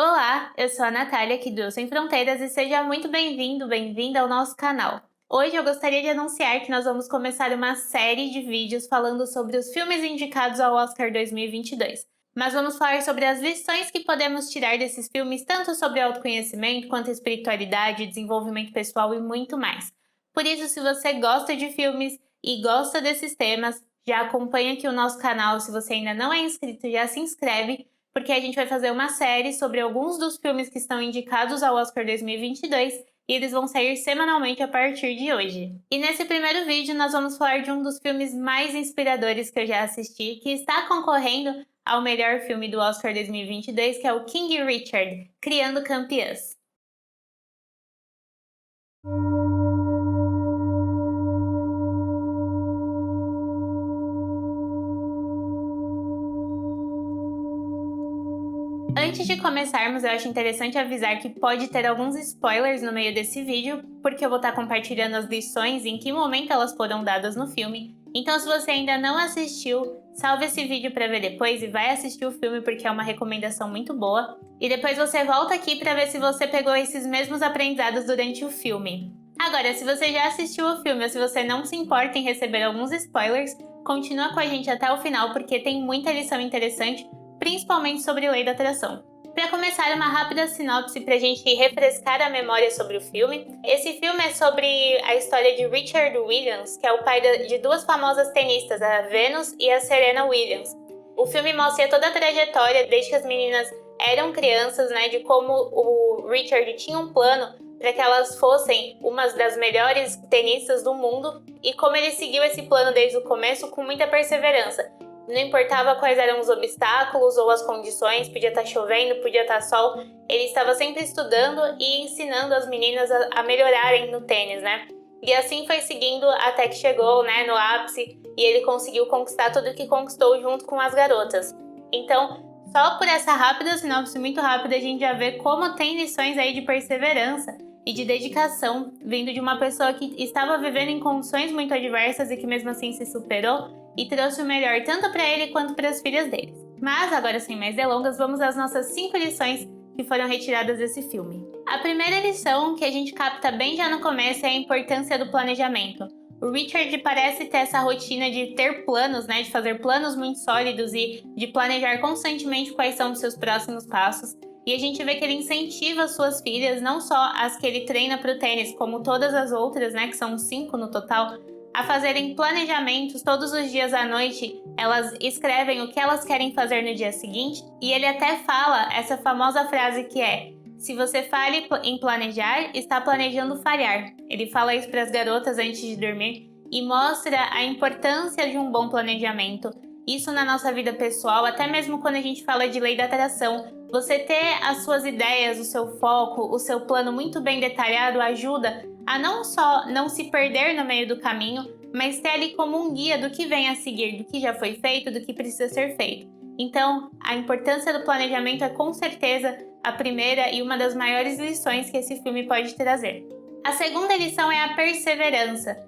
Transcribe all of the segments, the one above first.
Olá, eu sou a Natália aqui do Eu Sem Fronteiras e seja muito bem-vinda ao nosso canal. Hoje eu gostaria de anunciar que nós vamos começar uma série de vídeos falando sobre os filmes indicados ao Oscar 2022. Mas vamos falar sobre as lições que podemos tirar desses filmes, tanto sobre autoconhecimento quanto espiritualidade, desenvolvimento pessoal e muito mais. Por isso, se você gosta de filmes e gosta desses temas, já acompanha aqui o nosso canal. Se você ainda não é inscrito, já se inscreve, porque a gente vai fazer uma série sobre alguns dos filmes que estão indicados ao Oscar 2022 e eles vão sair semanalmente a partir de hoje. E nesse primeiro vídeo nós vamos falar de um dos filmes mais inspiradores que eu já assisti, que está concorrendo ao melhor filme do Oscar 2022, que é o King Richard, Criando Campeãs. Antes de começarmos, eu acho interessante avisar que pode ter alguns spoilers no meio desse vídeo, porque eu vou estar compartilhando as lições e em que momento elas foram dadas no filme. Então, se você ainda não assistiu, salve esse vídeo para ver depois e vai assistir o filme porque é uma recomendação muito boa. E depois você volta aqui para ver se você pegou esses mesmos aprendizados durante o filme. Agora, se você já assistiu o filme ou se você não se importa em receber alguns spoilers, continua com a gente até o final porque tem muita lição interessante, principalmente sobre lei da atração. Para começar, uma rápida sinopse para a gente refrescar a memória sobre o filme. Esse filme é sobre a história de Richard Williams, que é o pai de duas famosas tenistas, a Venus e a Serena Williams. O filme mostra toda a trajetória desde que as meninas eram crianças, né, de como o Richard tinha um plano para que elas fossem umas das melhores tenistas do mundo e como ele seguiu esse plano desde o começo com muita perseverança. Não importava quais eram os obstáculos ou as condições, podia estar chovendo, podia estar sol, ele estava sempre estudando e ensinando as meninas a melhorarem no tênis, né? E assim foi seguindo até que chegou, né, no ápice e ele conseguiu conquistar tudo o que conquistou junto com as garotas. Então, só por essa rápida sinopse muito rápida, a gente já vê como tem lições aí de perseverança e de dedicação, vindo de uma pessoa que estava vivendo em condições muito adversas e que mesmo assim se superou e trouxe o melhor tanto para ele quanto para as filhas deles. Mas agora, sem mais delongas, vamos às nossas 5 lições que foram retiradas desse filme. A primeira lição, que a gente capta bem já no começo, é a importância do planejamento. O Richard parece ter essa rotina de ter planos, né, de fazer planos muito sólidos e de planejar constantemente quais são os seus próximos passos. E a gente vê que ele incentiva as suas filhas, não só as que ele treina para o tênis, como todas as outras, né, que são 5 no total, a fazerem planejamentos todos os dias à noite. Elas escrevem o que elas querem fazer no dia seguinte e ele até fala essa famosa frase que é: se você falha em planejar, está planejando falhar. Ele fala isso para as garotas antes de dormir e mostra a importância de um bom planejamento. Isso na nossa vida pessoal, até mesmo quando a gente fala de lei da atração. Você ter as suas ideias, o seu foco, o seu plano muito bem detalhado ajuda a não só não se perder no meio do caminho, mas ter ali como um guia do que vem a seguir, do que já foi feito, do que precisa ser feito. Então, a importância do planejamento é com certeza a primeira e uma das maiores lições que esse filme pode trazer. A segunda lição é a perseverança.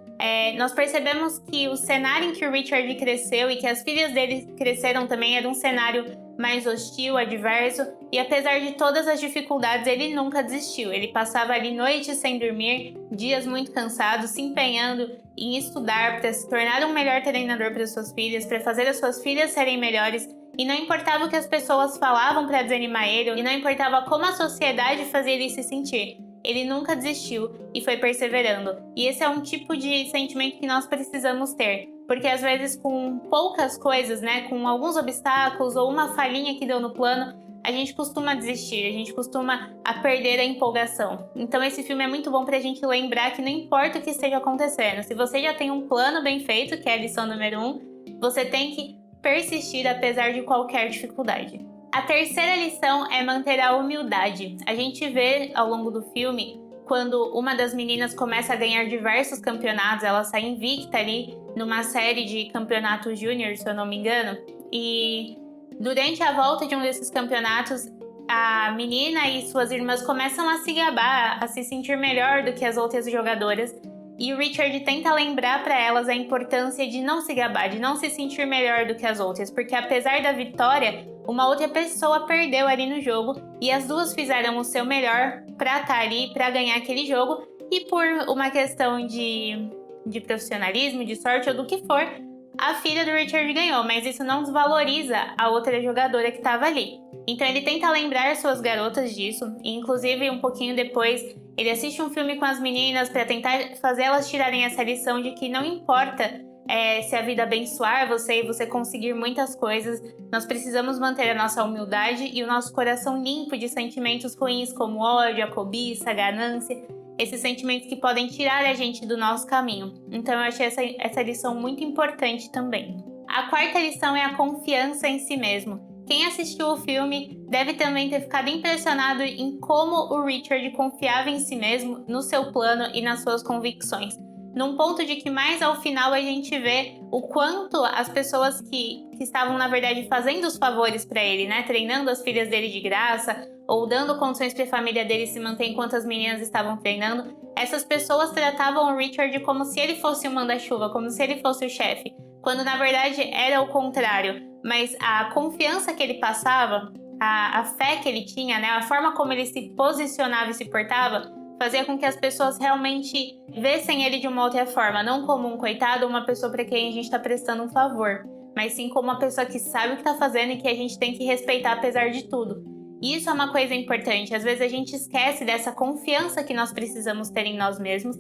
Nós percebemos que o cenário em que o Richard cresceu e que as filhas dele cresceram também era um cenário mais hostil, adverso, e apesar de todas as dificuldades, ele nunca desistiu. Ele passava ali noites sem dormir, dias muito cansados, se empenhando em estudar para se tornar um melhor treinador para suas filhas, para fazer as suas filhas serem melhores, e não importava o que as pessoas falavam para desanimar ele, e não importava como a sociedade fazia ele se sentir. Ele nunca desistiu e foi perseverando. E esse é um tipo de sentimento que nós precisamos ter. Porque às vezes com poucas coisas, né, com alguns obstáculos ou uma falhinha que deu no plano, a gente costuma desistir, a gente costuma perder a empolgação. Então esse filme é muito bom pra gente lembrar que não importa o que esteja acontecendo, se você já tem um plano bem feito, que é a lição número 1, você tem que persistir apesar de qualquer dificuldade. A terceira lição é manter a humildade. A gente vê ao longo do filme, quando uma das meninas começa a ganhar diversos campeonatos, ela sai invicta ali numa série de campeonatos júnior, se eu não me engano, e durante a volta de um desses campeonatos, a menina e suas irmãs começam a se gabar, a se sentir melhor do que as outras jogadoras, e o Richard tenta lembrar para elas a importância de não se gabar, de não se sentir melhor do que as outras, porque apesar da vitória, uma outra pessoa perdeu ali no jogo e as duas fizeram o seu melhor pra estar ali, pra ganhar aquele jogo. E por uma questão de profissionalismo, de sorte ou do que for, a filha do Richard ganhou, mas isso não desvaloriza a outra jogadora que estava ali. Então ele tenta lembrar suas garotas disso, e inclusive um pouquinho depois ele assiste um filme com as meninas para tentar fazer elas tirarem essa lição de que não importa se a vida abençoar você e você conseguir muitas coisas, nós precisamos manter a nossa humildade e o nosso coração limpo de sentimentos ruins como ódio, a cobiça, a ganância, esses sentimentos que podem tirar a gente do nosso caminho. Então eu achei essa lição muito importante também. A quarta lição é a confiança em si mesmo. Quem assistiu o filme deve também ter ficado impressionado em como o Richard confiava em si mesmo, no seu plano e nas suas convicções. Num ponto de que mais ao final a gente vê o quanto as pessoas que estavam, na verdade, fazendo os favores para ele, né? Treinando as filhas dele de graça ou dando condições para a família dele se manter enquanto as meninas estavam treinando, essas pessoas tratavam o Richard como se ele fosse o manda-chuva, como se ele fosse o chefe, quando na verdade era o contrário. Mas a confiança que ele passava, a fé que ele tinha, né? A forma como ele se posicionava e se portava, fazia com que as pessoas realmente vissem ele de uma outra forma, não como um coitado ou uma pessoa para quem a gente está prestando um favor, mas sim como uma pessoa que sabe o que está fazendo e que a gente tem que respeitar apesar de tudo. E isso é uma coisa importante, às vezes a gente esquece dessa confiança que nós precisamos ter em nós mesmos,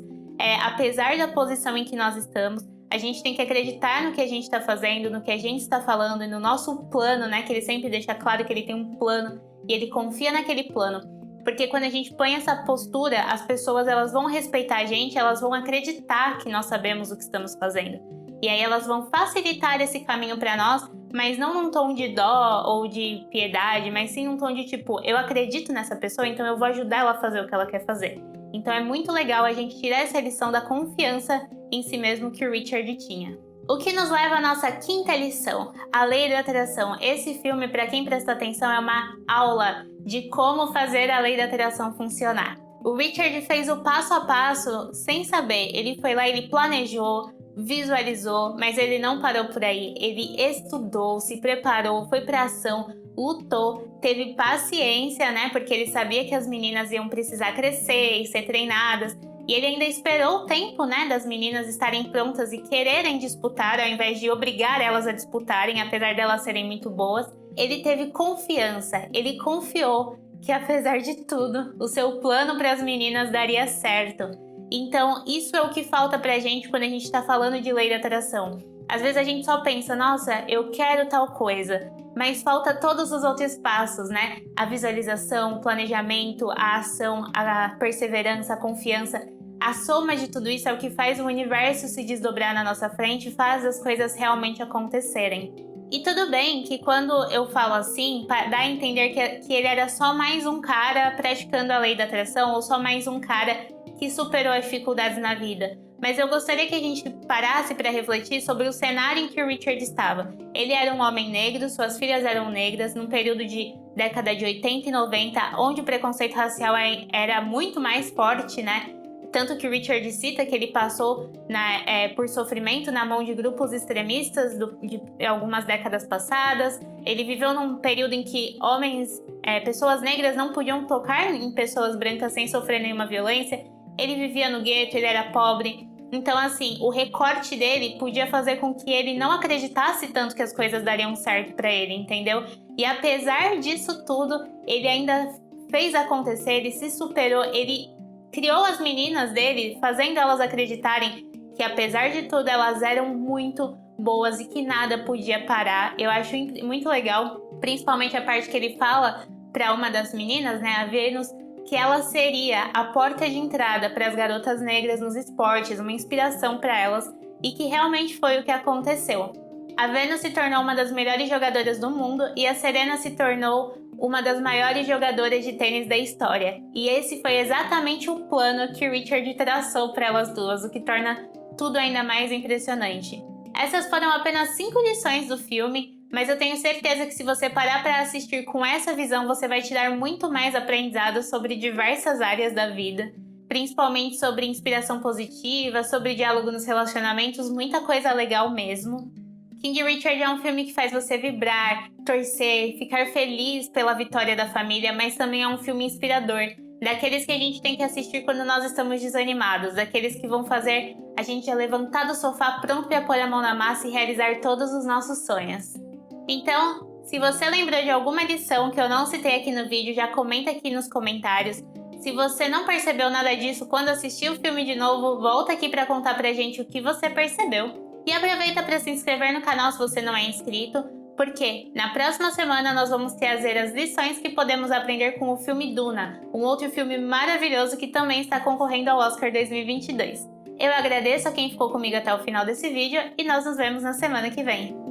apesar da posição em que nós estamos, a gente tem que acreditar no que a gente está fazendo, no que a gente está falando e no nosso plano, né? Que ele sempre deixa claro que ele tem um plano e ele confia naquele plano. Porque quando a gente põe essa postura, as pessoas elas vão respeitar a gente, elas vão acreditar que nós sabemos o que estamos fazendo. E aí elas vão facilitar esse caminho para nós, mas não num tom de dó ou de piedade, mas sim num tom de tipo, eu acredito nessa pessoa, então eu vou ajudar ela a fazer o que ela quer fazer. Então é muito legal a gente tirar essa lição da confiança em si mesmo que o Richard tinha. O que nos leva à nossa quinta lição, a lei da atração. Esse filme, para quem presta atenção, é uma aula de como fazer a lei da atração funcionar. O Richard fez o passo a passo sem saber. Ele foi lá, ele planejou, visualizou, mas ele não parou por aí. Ele estudou, se preparou, foi para ação, lutou, teve paciência, né? Porque ele sabia que as meninas iam precisar crescer e ser treinadas. E ele ainda esperou o tempo, né, das meninas estarem prontas e quererem disputar, ao invés de obrigar elas a disputarem, apesar delas serem muito boas. Ele teve confiança, ele confiou que, apesar de tudo, o seu plano para as meninas daria certo. Então, isso é o que falta pra gente quando a gente está falando de lei da atração. Às vezes a gente só pensa, nossa, eu quero tal coisa, mas falta todos os outros passos, né? A visualização, o planejamento, a ação, a perseverança, a confiança. A soma de tudo isso é o que faz o universo se desdobrar na nossa frente e faz as coisas realmente acontecerem. E tudo bem que quando eu falo assim, dá a entender que ele era só mais um cara praticando a lei da atração ou só mais um cara que superou as dificuldades na vida. Mas eu gostaria que a gente parasse para refletir sobre o cenário em que o Richard estava. Ele era um homem negro, suas filhas eram negras, num período de década de 80 e 90, onde o preconceito racial era muito mais forte, né? Tanto que o Richard cita que ele passou por sofrimento na mão de grupos extremistas de algumas décadas passadas. Ele viveu num período em que pessoas negras não podiam tocar em pessoas brancas sem sofrer nenhuma violência. Ele vivia no gueto, ele era pobre. Então, assim, o recorte dele podia fazer com que ele não acreditasse tanto que as coisas dariam certo pra ele, entendeu? E apesar disso tudo, ele ainda fez acontecer, ele se superou, ele criou as meninas dele, fazendo elas acreditarem que, apesar de tudo, elas eram muito boas e que nada podia parar. Eu acho muito legal, principalmente a parte que ele fala pra uma das meninas, né, a Venus, que ela seria a porta de entrada para as garotas negras nos esportes, uma inspiração para elas, e que realmente foi o que aconteceu. A Venus se tornou uma das melhores jogadoras do mundo e a Serena se tornou uma das maiores jogadoras de tênis da história. E esse foi exatamente o plano que o Richard traçou para elas duas, o que torna tudo ainda mais impressionante. Essas foram apenas 5 lições do filme, mas eu tenho certeza que se você parar para assistir com essa visão, você vai tirar muito mais aprendizado sobre diversas áreas da vida, principalmente sobre inspiração positiva, sobre diálogo nos relacionamentos, muita coisa legal mesmo. King Richard é um filme que faz você vibrar, torcer, ficar feliz pela vitória da família, mas também é um filme inspirador. Daqueles que a gente tem que assistir quando nós estamos desanimados, daqueles que vão fazer a gente levantar do sofá pronto para pôr a mão na massa e realizar todos os nossos sonhos. Então, se você lembrou de alguma lição que eu não citei aqui no vídeo, já comenta aqui nos comentários. Se você não percebeu nada disso quando assistiu o filme de novo, volta aqui para contar pra gente o que você percebeu. E aproveita para se inscrever no canal se você não é inscrito, porque na próxima semana nós vamos trazer as lições que podemos aprender com o filme Duna, um outro filme maravilhoso que também está concorrendo ao Oscar 2022. Eu agradeço a quem ficou comigo até o final desse vídeo e nós nos vemos na semana que vem.